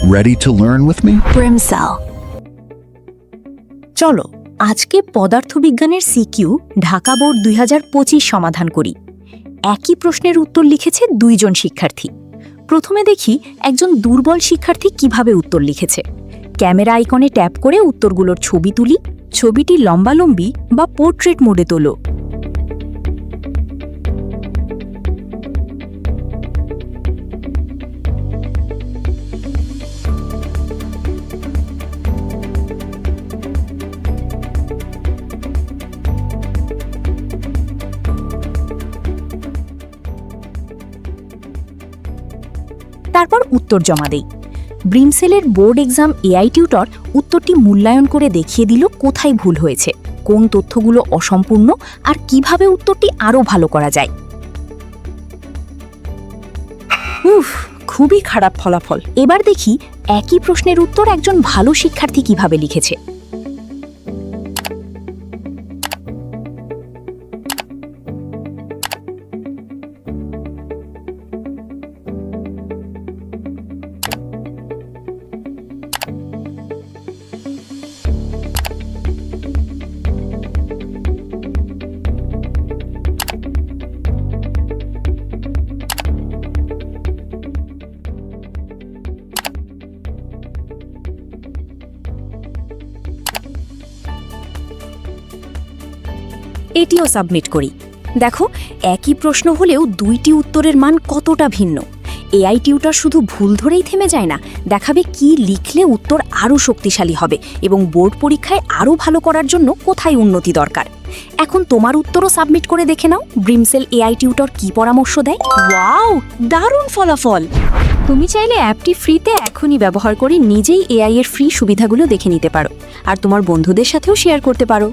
Ready to learn with me? Brimcell. চলো আজকে পদার্থবিজ্ঞানের সিকিউ ঢাকা বোর্ড 2025 সমাধান করি। একই প্রশ্নের উত্তর লিখেছে দুইজন শিক্ষার্থী। প্রথমে দেখি একজন দুর্বল শিক্ষার্থী কিভাবে উত্তর লিখেছে। ক্যামেরা আইকনে ট্যাপ করে উত্তরগুলোর ছবি তুলি। ছবিটি লম্বালম্বি বা পোর্ট্রেট মোডে তোলো। তারপর উত্তর জমা দেই। ব্রিমসেলের বোর্ড এক্সাম এআই টিউটর উত্তরটি মূল্যায়ন করে দেখিয়ে দিল কোথায় ভুল হয়েছে, কোন তথ্যগুলো অসম্পূর্ণ আর কিভাবে উত্তরটি আরও ভালো করা যায়। খুবই খারাপ ফলাফল। এবার দেখি একই প্রশ্নের উত্তর একজন ভালো শিক্ষার্থী কিভাবে লিখেছে। এটিও সাবমিট করি। দেখো একই প্রশ্ন হলেও দুইটি উত্তরের মান কতটা ভিন্ন। এআই টিউটর শুধু ভুল ধরেই থেমে যায় না, দেখাবে কি লিখলে উত্তর আরও শক্তিশালী হবে এবং বোর্ড পরীক্ষায় আরও ভালো করার জন্য কোথায় উন্নতি দরকার। এখন তোমার উত্তরও সাবমিট করে দেখে নাও ব্রিমসেল এআই টিউটর কি পরামর্শ দেয়। ওয়াও, দারুণ ফলাফল! তুমি চাইলে অ্যাপটি ফ্রিতে এখনই ব্যবহার করে নিজেই এআই এর ফ্রি সুবিধাগুলো দেখে নিতে পারো আর তোমার বন্ধুদের সাথেও শেয়ার করতে পারো।